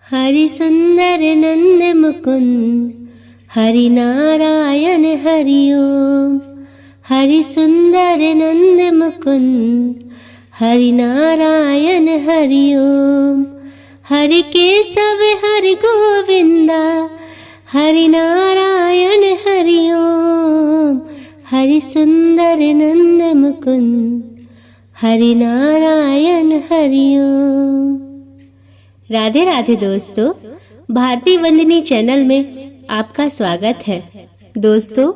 हरि सुंदर नंद मुकुंद हरि नारायण हरि ओम। हरि सुंदर नंद मुकुंद हरि नारायण हरि ओम। हरि केशव हरि गोविंदा हरि नारायण हरि ओम। हरि सुंदर नंद मुकुंद हरि नारायण हरि ओम। राधे राधे दोस्तों, भारती वंदनी चैनल में आपका स्वागत है। दोस्तों,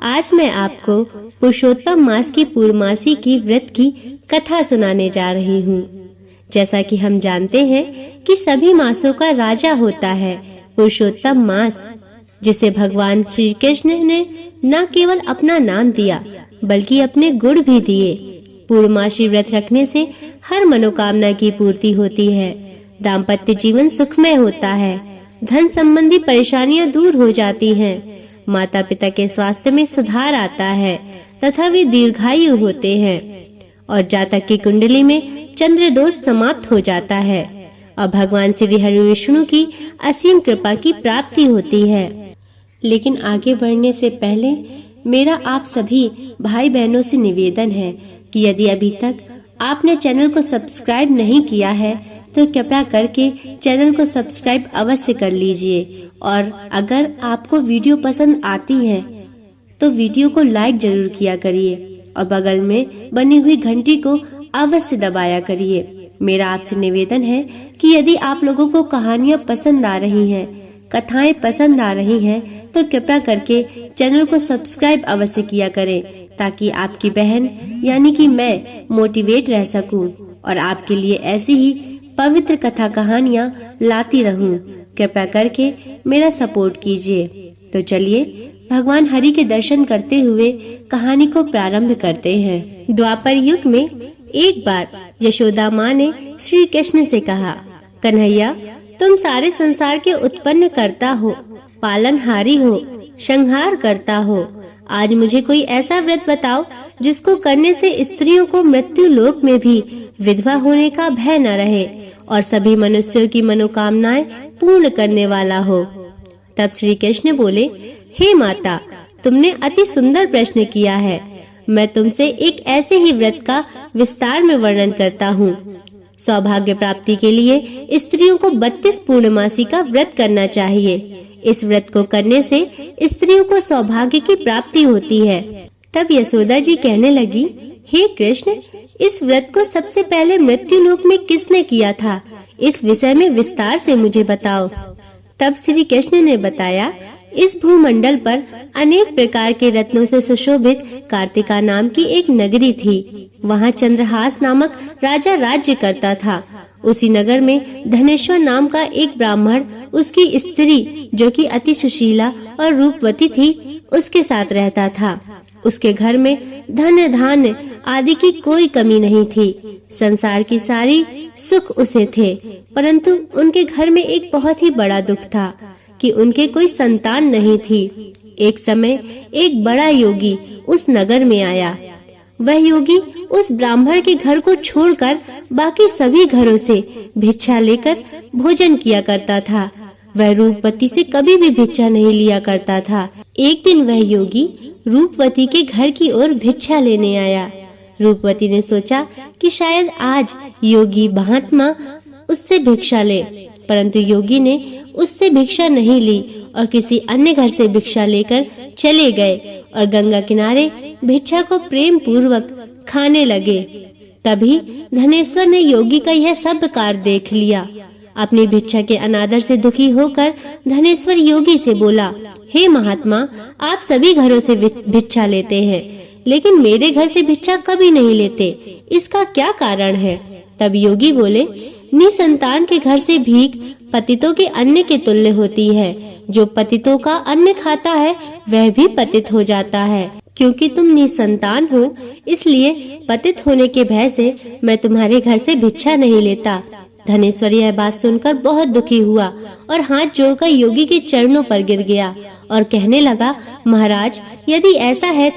आज मैं आपको पुरुषोत्तम मास की पूर्णमासी की व्रत की कथा सुनाने जा रही हूँ। जैसा कि हम जानते हैं कि सभी मासों का राजा होता है पुरुषोत्तम मास, जिसे भगवान श्री कृष्ण ने न केवल अपना नाम दिया बल्कि अपने गुण भी दिए। पूर्णमासी व्रत रखने से हर मनोकामना की पूर्ति होती है, दाम्पत्य जीवन सुखमय होता है, धन संबंधी परेशानियां दूर हो जाती हैं, माता पिता के स्वास्थ्य में सुधार आता है तथा वे दीर्घायु होते हैं और जातक की कुंडली में चंद्र दोष समाप्त हो जाता है और भगवान श्री हरि विष्णु की असीम कृपा की प्राप्ति होती है। लेकिन आगे बढ़ने से पहले मेरा आप सभी भाई बहनों से निवेदन है कि यदि अभी तक आपने चैनल को सब्सक्राइब नहीं किया है तो कृपया करके चैनल को सब्सक्राइब अवश्य कर लीजिए और अगर आपको वीडियो पसंद आती है तो वीडियो को लाइक जरूर किया करिए और बगल में बनी हुई घंटी को अवश्य दबाया करिए। मेरा आपसे निवेदन है कि यदि आप लोगों को कहानियाँ पसंद आ रही हैं, कथाएं पसंद आ रही हैं तो कृपया करके चैनल को सब्सक्राइब अवश्य किया करें ताकि आपकी बहन यानी कि मैं मोटिवेट रह सकूं और आपके लिए ऐसी ही पवित्र कथा कहानियाँ लाती रहूं। कृपया करके मेरा सपोर्ट कीजिए। तो चलिए भगवान हरि के दर्शन करते हुए कहानी को प्रारंभ करते हैं। द्वापर युग में एक बार यशोदा माँ ने श्री कृष्ण से कहा, कन्हैया, तुम सारे संसार के उत्पन्न करता हो, पालनहारी हो, संहार करता हो। आज मुझे कोई ऐसा व्रत बताओ जिसको करने से स्त्रियों को मृत्यु लोक में भी विधवा होने का भय न रहे और सभी मनुष्यों की मनोकामनाएं पूर्ण करने वाला हो। तब श्री कृष्ण बोले, हे माता, तुमने अति सुंदर प्रश्न किया है। मैं तुमसे एक ऐसे ही व्रत का विस्तार में वर्णन करता हूँ। सौभाग्य प्राप्ति के लिए स्त्रियों को 32 पूर्णमासी का व्रत करना चाहिए। इस व्रत को करने से स्त्रियों को सौभाग्य की प्राप्ति होती है। तब यशोदा जी कहने लगी, हे कृष्ण, इस व्रत को सबसे पहले मृत्यु लोक में किसने किया था? इस विषय में विस्तार से मुझे बताओ। तब श्री कृष्ण ने बताया, इस भूमंडल पर अनेक प्रकार के रत्नों से सुशोभित कार्तिका नाम की एक नगरी थी। वहाँ चंद्रहास नामक राजा राज्य करता था। उसी नगर में धनेश्वर नाम का एक ब्राह्मण उसकी स्त्री जो कि अति सुशीला और रूपवती थी उसके साथ रहता था। उसके घर में धन धान्य आदि की कोई कमी नहीं थी। संसार की सारी सुख उसे थे, परंतु उनके घर में एक बहुत ही बड़ा दुख था कि उनके कोई संतान नहीं थी। एक समय एक बड़ा योगी उस नगर में आया। वह योगी उस ब्राह्मण के घर को छोड़कर बाकी सभी घरों से भिक्षा लेकर भोजन किया करता था। वह रूपवती से कभी भी भिक्षा नहीं लिया करता था। एक दिन वह योगी रूपवती के घर की ओर भिक्षा लेने आया। रूपवती ने सोचा कि शायद आज योगी महात्मा उससे भिक्षा ले, परंतु योगी ने उससे भिक्षा नहीं ली और किसी अन्य घर से भिक्षा लेकर चले गए और गंगा किनारे भिक्षा को प्रेम पूर्वक खाने लगे। तभी धनेश्वर ने योगी का यह सब कार्य देख लिया। अपनी भिक्षा के अनादर से दुखी होकर धनेश्वर योगी से बोला, हे महात्मा, आप सभी घरों से भिक्षा लेते हैं, लेकिन मेरे घर से भिक्षा कभी नहीं लेते, इसका क्या कारण है? तब योगी बोले, निसंतान के घर से भीख पतितों के अन्न के तुल्य होती है। जो पतितों का अन्न खाता है वह भी पतित हो जाता है। क्योंकि तुम निसंतान हो, इसलिए पतित होने के भय से मैं तुम्हारे घर से भिक्षा नहीं लेता। धनेश्वर यह बात सुनकर बहुत दुखी हुआ और हाथ जोड़कर योगी के चरणों पर गिर गया और कहने लगा, महाराज, यदि ऐसा है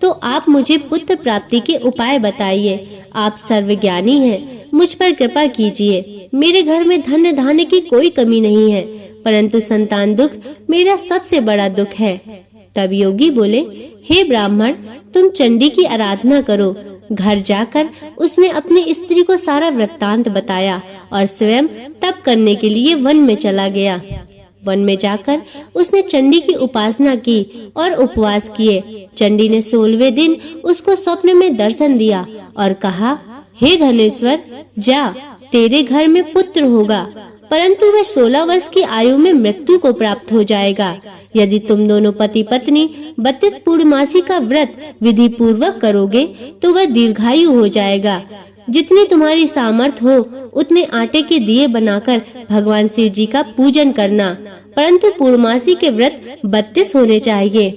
तो आप मुझे पुत्र प्राप्ति के उपाय बताइए। आप सर्वज्ञानी हैं, मुझ पर कृपा कीजिए। मेरे घर में धन धान्य की कोई कमी नहीं है, परंतु संतान दुख मेरा सबसे बड़ा दुख है। तब योगी बोले, हे ब्राह्मण, तुम चंडी की आराधना करो। घर जाकर उसने अपनी स्त्री को सारा वृत्तांत बताया और स्वयं तप करने के लिए वन में चला गया। वन में जाकर उसने चंडी की उपासना की और उपवास किए। चंडी ने 16वें दिन उसको स्वप्न में दर्शन दिया और कहा, हे धनेश्वर, जा, तेरे घर में पुत्र होगा, परंतु वह 16 वर्ष की आयु में मृत्यु को प्राप्त हो जाएगा। यदि तुम दोनों पति पत्नी 32 पूर्णमासी का व्रत विधि पूर्वक करोगे तो वह दीर्घायु हो जाएगा। जितनी तुम्हारी सामर्थ हो उतने आटे के दिए बनाकर भगवान शिव जी का पूजन करना, परंतु पूर्णमासी के व्रत 32 होने चाहिए।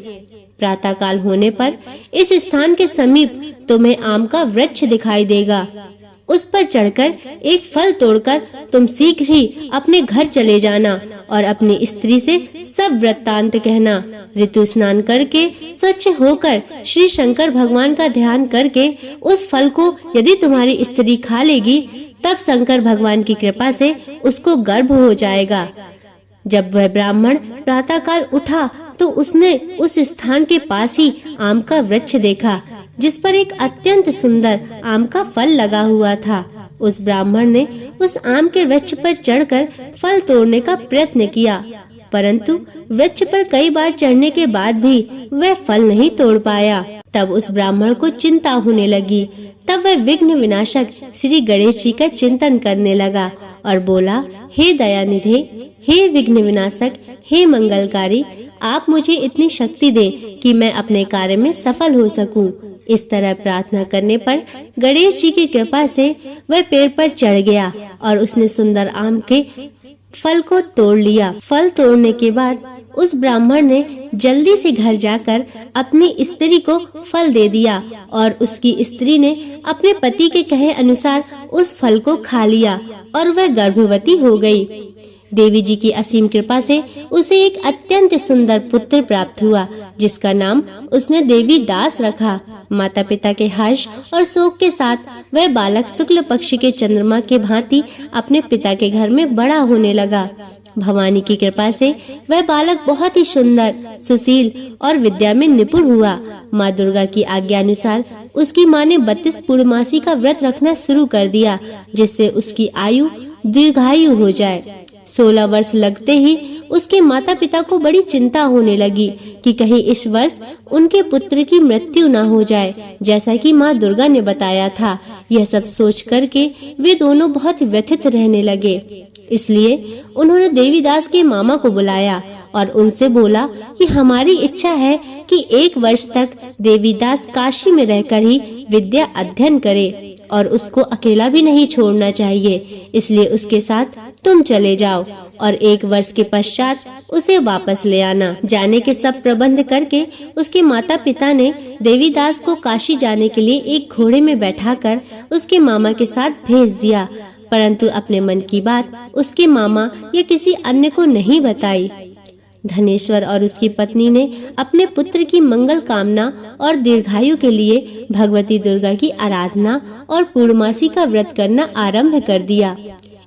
प्रातः काल होने पर इस स्थान के समीप तुम्हें आम का वृक्ष दिखाई देगा। उस पर चढ़कर एक फल तोड़कर तुम शीघ्र ही अपने घर चले जाना और अपनी स्त्री से सब वृत्तांत कहना। ऋतु स्नान करके स्वच्छ होकर श्री शंकर भगवान का ध्यान करके उस फल को यदि तुम्हारी स्त्री खा लेगी, तब शंकर भगवान की कृपा से उसको गर्भ हो जाएगा। जब वह ब्राह्मण प्रातः काल उठा तो उसने उस स्थान के पास ही आम का वृक्ष देखा, जिस पर एक अत्यंत सुंदर आम का फल लगा हुआ था। उस ब्राह्मण ने उस आम के वृक्ष पर चढ़कर फल तोड़ने का प्रयत्न किया, परंतु वृक्ष पर कई बार चढ़ने के बाद भी वह फल नहीं तोड़ पाया। तब उस ब्राह्मण को चिंता होने लगी। तब वह विघ्न विनाशक श्री गणेश जी का चिंतन करने लगा और बोला, हे दयानिधे, हे विघ्न विनाशक, हे मंगलकारी, आप मुझे इतनी शक्ति दे कि मैं अपने कार्य में सफल हो सकूं। इस तरह प्रार्थना करने पर गणेश जी की कृपा से वह पेड़ पर चढ़ गया और उसने सुंदर आम के फल को तोड़ लिया। फल तोड़ने के बाद उस ब्राह्मण ने जल्दी से घर जाकर अपनी स्त्री को फल दे दिया और उसकी स्त्री ने अपने पति के कहे अनुसार उस फल को खा लिया और वह गर्भवती हो गई। देवी जी की असीम कृपा से उसे एक अत्यंत सुंदर पुत्र प्राप्त हुआ, जिसका नाम उसने देवी दास रखा। माता पिता के हर्ष और शोक के साथ वह बालक शुक्ल पक्ष के चंद्रमा के भांति अपने पिता के घर में बड़ा होने लगा। भवानी की कृपा से वह बालक बहुत ही सुंदर, सुशील और विद्या में निपुण हुआ। माँ दुर्गा की आज्ञा अनुसार उसकी माँ ने 32 पूर्णमासी का व्रत रखना शुरू कर दिया, जिससे उसकी आयु दीर्घायु हो जाए। 16 वर्ष लगते ही उसके माता पिता को बड़ी चिंता होने लगी कि कहीं इस वर्ष उनके पुत्र की मृत्यु न हो जाए, जैसा कि माँ दुर्गा ने बताया था। यह सब सोच करके वे दोनों बहुत व्यथित रहने लगे। इसलिए उन्होंने देवीदास के मामा को बुलाया और उनसे बोला कि हमारी इच्छा है कि 1 वर्ष तक देवीदास काशी में रहकर ही विद्या अध्ययन करे और उसको अकेला भी नहीं छोड़ना चाहिए, इसलिए उसके साथ तुम चले जाओ और 1 वर्ष के पश्चात उसे वापस ले आना। जाने के सब प्रबंध करके उसके माता पिता ने देवीदास को काशी जाने के लिए एक घोड़े में बैठाकर उसके मामा के साथ भेज दिया, परंतु अपने मन की बात उसके मामा या किसी अन्य को नहीं बताई। धनेश्वर और उसकी पत्नी ने अपने पुत्र की मंगल कामना और दीर्घायु के लिए भगवती दुर्गा की आराधना और पूर्णमासी का व्रत करना आरंभ कर दिया।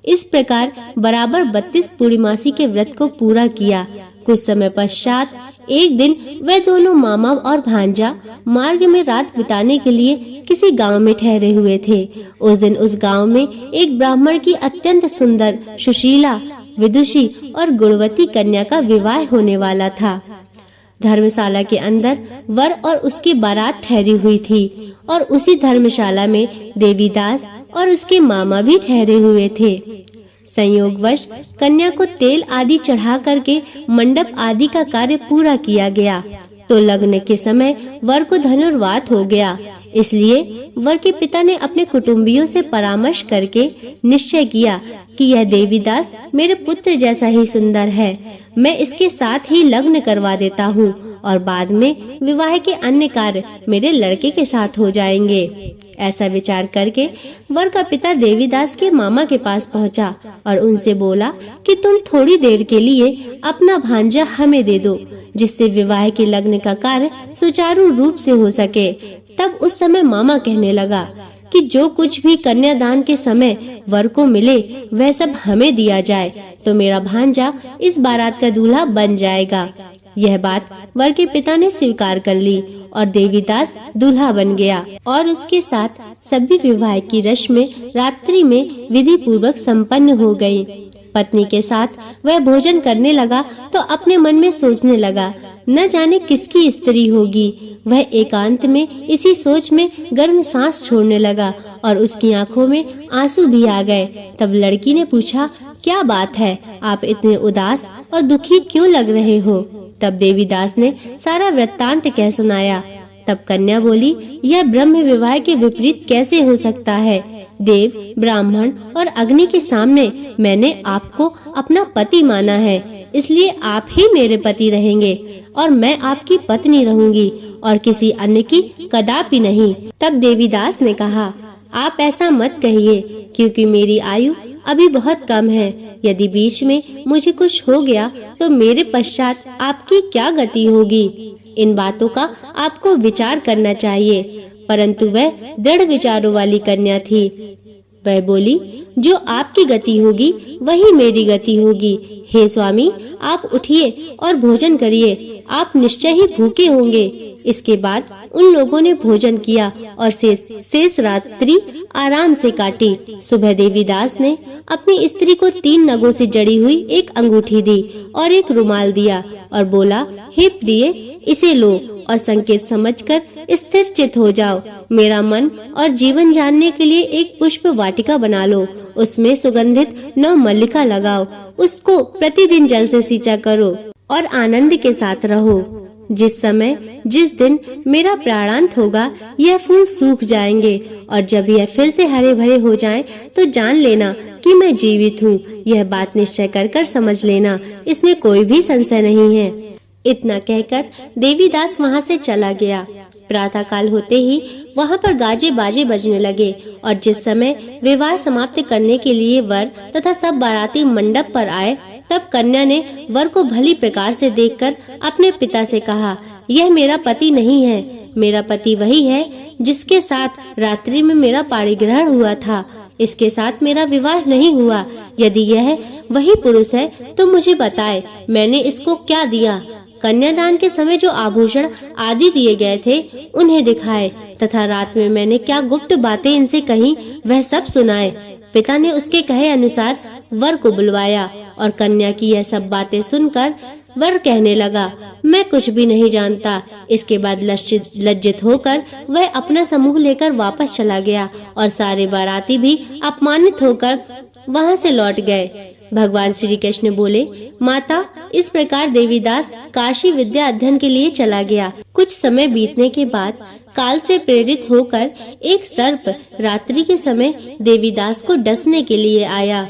इस प्रकार बराबर 32 पूर्णमासी के व्रत को पूरा किया। कुछ समय पश्चात एक दिन वह दोनों मामा और भांजा मार्ग में रात बिताने के लिए किसी गांव में ठहरे हुए थे। उस दिन उस गांव में एक ब्राह्मण की अत्यंत सुंदर, सुशीला, विदुषी और गुणवती कन्या का विवाह होने वाला था। धर्मशाला के अंदर वर और उसकी बारात ठहरी हुई थी और उसी धर्मशाला में देवीदास और उसके मामा भी ठहरे हुए थे। संयोगवश कन्या को तेल आदि चढ़ा करके मंडप आदि का कार्य पूरा किया गया तो लग्न के समय वर को धनुर्वात हो गया। इसलिए वर के पिता ने अपने कुटुंबियों से परामर्श करके निश्चय किया कि यह देवीदास मेरे पुत्र जैसा ही सुंदर है, मैं इसके साथ ही लग्न करवा देता हूँ और बाद में विवाह के अन्य कार्य मेरे लड़के के साथ हो जाएंगे। ऐसा विचार करके वर का पिता देवीदास के मामा के पास पहुँचा और उनसे बोला कि तुम थोड़ी देर के लिए अपना भांजा हमें दे दो, जिससे विवाह के लग्न का कार्य सुचारू रूप से हो सके। तब उस समय मामा कहने लगा, कि जो कुछ भी कन्यादान के समय वर को मिले वह सब हमें दिया जाए, तो मेरा भांजा इस बारात का दूल्हा बन जाएगा। यह बात वर के पिता ने स्वीकार कर ली और देवीदास दूल्हा बन गया और उसके साथ सभी विवाह की रस्में रात्रि में विधि पूर्वक संपन्न हो गयी। पत्नी के साथ वह भोजन करने लगा तो अपने मन में सोचने लगा, न जाने किसकी स्त्री होगी। वह एकांत में इसी सोच में गर्म सांस छोड़ने लगा और उसकी आंखों में आंसू भी आ गए। तब लड़की ने पूछा, क्या बात है, आप इतने उदास और दुखी क्यों लग रहे हो? तब देवीदास ने सारा वृत्तांत कह सुनाया। तब कन्या बोली, यह ब्रह्म विवाह के विपरीत कैसे हो सकता है? देव, ब्राह्मण और अग्नि के सामने मैंने आपको अपना पति माना है, इसलिए आप ही मेरे पति रहेंगे और मैं आपकी पत्नी रहूंगी और किसी अन्य की कदापि नहीं। तब देवीदास ने कहा, आप ऐसा मत कहिए, क्योंकि मेरी आयु अभी बहुत कम है। यदि बीच में मुझे कुछ हो गया तो मेरे पश्चात आपकी क्या गति होगी? इन बातों का आपको विचार करना चाहिए। परंतु वह दृढ़ विचारों वाली कन्या थी। वह बोली, जो आपकी गति होगी वही मेरी गति होगी। हे स्वामी, आप उठिए और भोजन करिए, आप निश्चय ही भूखे होंगे। इसके बाद उन लोगों ने भोजन किया और शेष रात्रि आराम से काटी। सुबह देवीदास ने अपनी स्त्री को 3 नगों से जड़ी हुई एक अंगूठी दी और एक रुमाल दिया और बोला, हे प्रिय, इसे लो और संकेत समझकर स्थिर चित हो जाओ। मेरा मन और जीवन जानने के लिए एक पुष्प वाटिका बना लो, उसमें सुगंधित 9 मल्लिका लगाओ, उसको प्रतिदिन जल से सींचा करो और आनंद के साथ रहो। जिस समय जिस दिन मेरा प्राणांत होगा यह फूल सूख जाएंगे और जब यह फिर से हरे भरे हो जाएं, तो जान लेना कि मैं जीवित हूँ। यह बात निश्चय कर समझ लेना, इसमें कोई भी संशय नहीं है। इतना कहकर देवीदास वहाँ से चला गया। प्रातः काल होते ही वहाँ पर गाजे बाजे बजने लगे और जिस समय विवाह समाप्त करने के लिए वर तथा सब बाराती मंडप पर आए, तब कन्या ने वर को भली प्रकार से देखकर अपने पिता से कहा, यह मेरा पति नहीं है। मेरा पति वही है जिसके साथ रात्रि में मेरा पाणिग्रहण हुआ था। इसके साथ मेरा विवाह नहीं हुआ। यदि यह वही पुरुष है तो मुझे बताए, मैंने इसको क्या दिया? कन्यादान के समय जो आभूषण आदि दिए गए थे उन्हें दिखाए तथा रात में मैंने क्या गुप्त बातें इनसे कही वह सब सुनाए। पिता ने उसके कहे अनुसार वर को बुलवाया और कन्या की यह सब बातें सुनकर वर कहने लगा, मैं कुछ भी नहीं जानता। इसके बाद लज्जित होकर वह अपना समूह लेकर वापस चला गया और सारे बाराती भी अपमानित होकर वहाँ से लौट गए। भगवान श्री कृष्ण बोले, माता, इस प्रकार देवीदास काशी विद्या अध्ययन के लिए चला गया। कुछ समय बीतने के बाद काल से प्रेरित होकर एक सर्प रात्रि के समय देवीदास को डसने के लिए आया।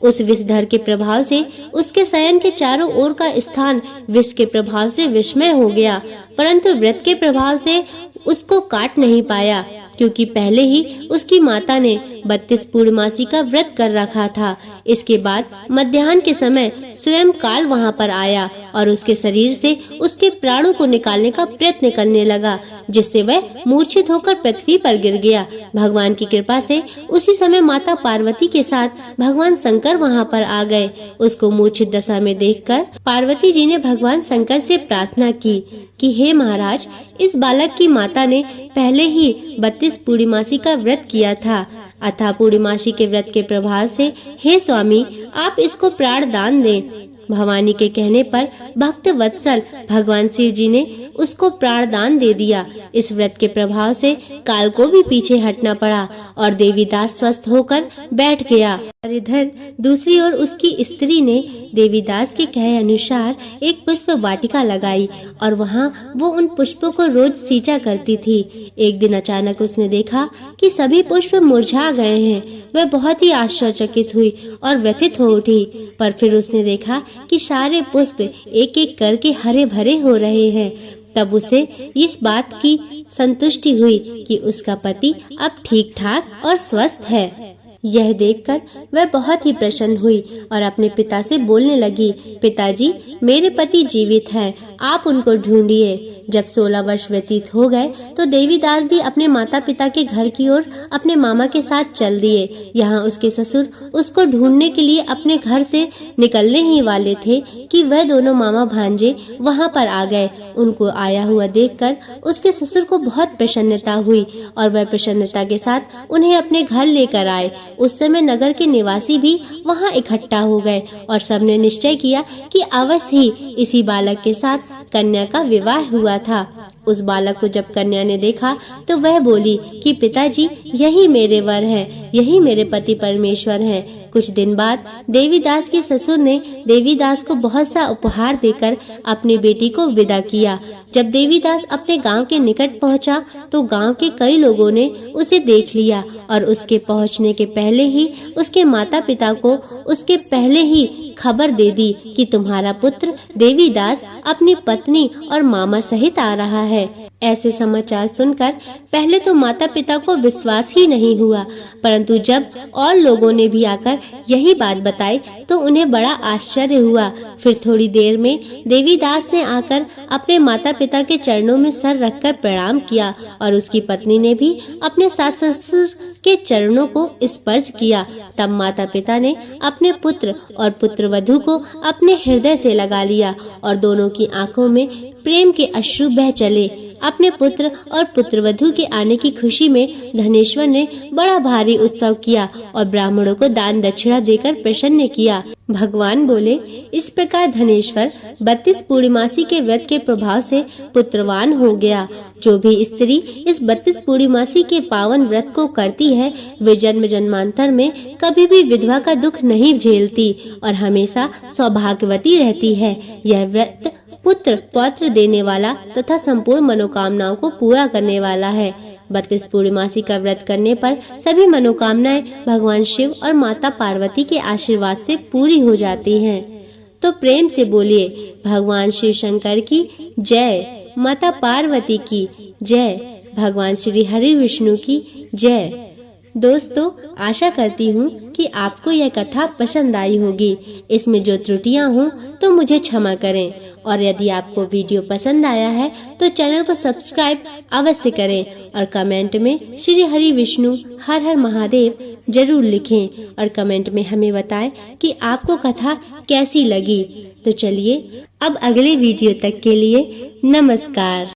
उस विषधर के प्रभाव से उसके शयन के चारों ओर का स्थान विष के प्रभाव से विषमय हो गया, परंतु व्रत के प्रभाव से उसको काट नहीं पाया, क्योंकि पहले ही उसकी माता ने 32 पूर्णमासी का व्रत कर रखा था। इसके बाद मध्याह्न के समय स्वयं काल वहाँ पर आया और उसके शरीर से उसके प्राणों को निकालने का प्रयत्न करने लगा, जिससे वह मूर्छित होकर पृथ्वी पर गिर गया। भगवान की कृपा से उसी समय माता पार्वती के साथ भगवान शंकर वहाँ पर आ गए। उसको मूर्छित दशा में देखकर पार्वती जी ने भगवान शंकर से प्रार्थना की कि हे महाराज, इस बालक की माता ने पहले ही 32 पूर्णमासी का व्रत किया था, अतः पूर्णमासी के व्रत के प्रभाव से हे स्वामी, आप इसको प्राण दान दें। भवानी के कहने पर भक्त वत्सल भगवान शिव जी ने उसको प्राण दान दे दिया। इस व्रत के प्रभाव से काल को भी पीछे हटना पड़ा और देवीदास स्वस्थ होकर बैठ गया। और इधर दूसरी ओर उसकी स्त्री ने देवीदास के कहे अनुसार एक पुष्प वाटिका लगाई और वहाँ वो उन पुष्पों को रोज सींचा करती थी। एक दिन अचानक उसने देखा कि सभी पुष्प मुरझा गए हैं। वह बहुत ही आश्चर्यचकित हुई और व्यथित हो उठी, पर फिर उसने देखा कि सारे पुष्प एक एक करके हरे भरे हो रहे हैं। तब उसे इस बात की संतुष्टि हुई कि उसका पति अब ठीक ठाक और स्वस्थ है। यह देखकर वह बहुत ही प्रसन्न हुई और अपने पिता से बोलने लगी, पिताजी, मेरे पति जीवित हैं, आप उनको ढूंढिए। जब 16 वर्ष व्यतीत हो गए तो देवीदास भी अपने माता पिता के घर की ओर अपने मामा के साथ चल दिए। यहाँ उसके ससुर उसको ढूंढने के लिए अपने घर से निकलने ही वाले थे कि वह दोनों मामा भांजे वहाँ पर आ गए। उनको आया हुआ देखकर उसके ससुर को बहुत प्रसन्नता हुई और वह प्रसन्नता के साथ उन्हें अपने घर लेकर आए। उस समय नगर के निवासी भी वहाँ इकट्ठा हो गए और सबने निश्चय किया कि अवश्य ही इसी बालक के साथ कन्या का विवाह हुआ था। उस बालक को जब कन्या ने देखा तो वह बोली कि पिताजी, यही मेरे वर हैं, यही मेरे पति परमेश्वर हैं। कुछ दिन बाद देवीदास के ससुर ने देवीदास को बहुत सा उपहार देकर अपनी बेटी को विदा किया। जब देवीदास अपने गांव के निकट पहुंचा तो गांव के कई लोगों ने उसे देख लिया और उसके पहुंचने के पहले ही उसके माता पिता को उसके पहले ही खबर दे दी कि तुम्हारा पुत्र देवीदास अपनी पत्नी और मामा सहित आ रहा है। ऐसे समाचार सुनकर पहले तो माता पिता को विश्वास ही नहीं हुआ, परंतु जब और लोगों ने भी आकर यही बात बताई तो उन्हें बड़ा आश्चर्य हुआ। फिर थोड़ी देर में देवीदास ने आकर अपने माता पिता के चरणों में सर रखकर प्रणाम किया और उसकी पत्नी ने भी अपने सास ससुर के चरणों को स्पर्श किया। तब माता पिता ने अपने पुत्र और पुत्रवधू को अपने हृदय से लगा लिया और दोनों की आंखों में प्रेम के अश्रु बह चले। अपने पुत्र और पुत्रवधू के आने की खुशी में धनेश्वर ने बड़ा भारी उत्सव किया और ब्राह्मणों को दान दक्षिणा देकर प्रसन्न किया। भगवान बोले, इस प्रकार धनेश्वर 32 पूर्णिमासी के व्रत के प्रभाव से पुत्रवान हो गया। जो भी स्त्री इस 32 पूर्णिमासी के पावन व्रत को करती है वे जन्म जन्मांतर में कभी भी विधवा का दुख नहीं झेलती और हमेशा सौभाग्यवती रहती है। यह व्रत पुत्र पौत्र देने वाला तथा संपूर्ण मनोकामनाओं को पूरा करने वाला है। 32 पूर्णिमासी का व्रत करने पर सभी मनोकामनाएं भगवान शिव और माता पार्वती के आशीर्वाद से पूरी हो जाती हैं। तो प्रेम से बोलिए, भगवान शिव शंकर की जय, माता पार्वती की जय, भगवान श्री हरि विष्णु की जय। दोस्तों, आशा करती हूँ कि आपको यह कथा पसंद आई होगी। इसमें जो त्रुटियां हों तो मुझे क्षमा करें और यदि आपको वीडियो पसंद आया है तो चैनल को सब्सक्राइब अवश्य करें और कमेंट में श्री हरि विष्णु हर हर महादेव जरूर लिखें और कमेंट में हमें बताएं कि आपको कथा कैसी लगी। तो चलिए अब अगले वीडियो तक के लिए नमस्कार।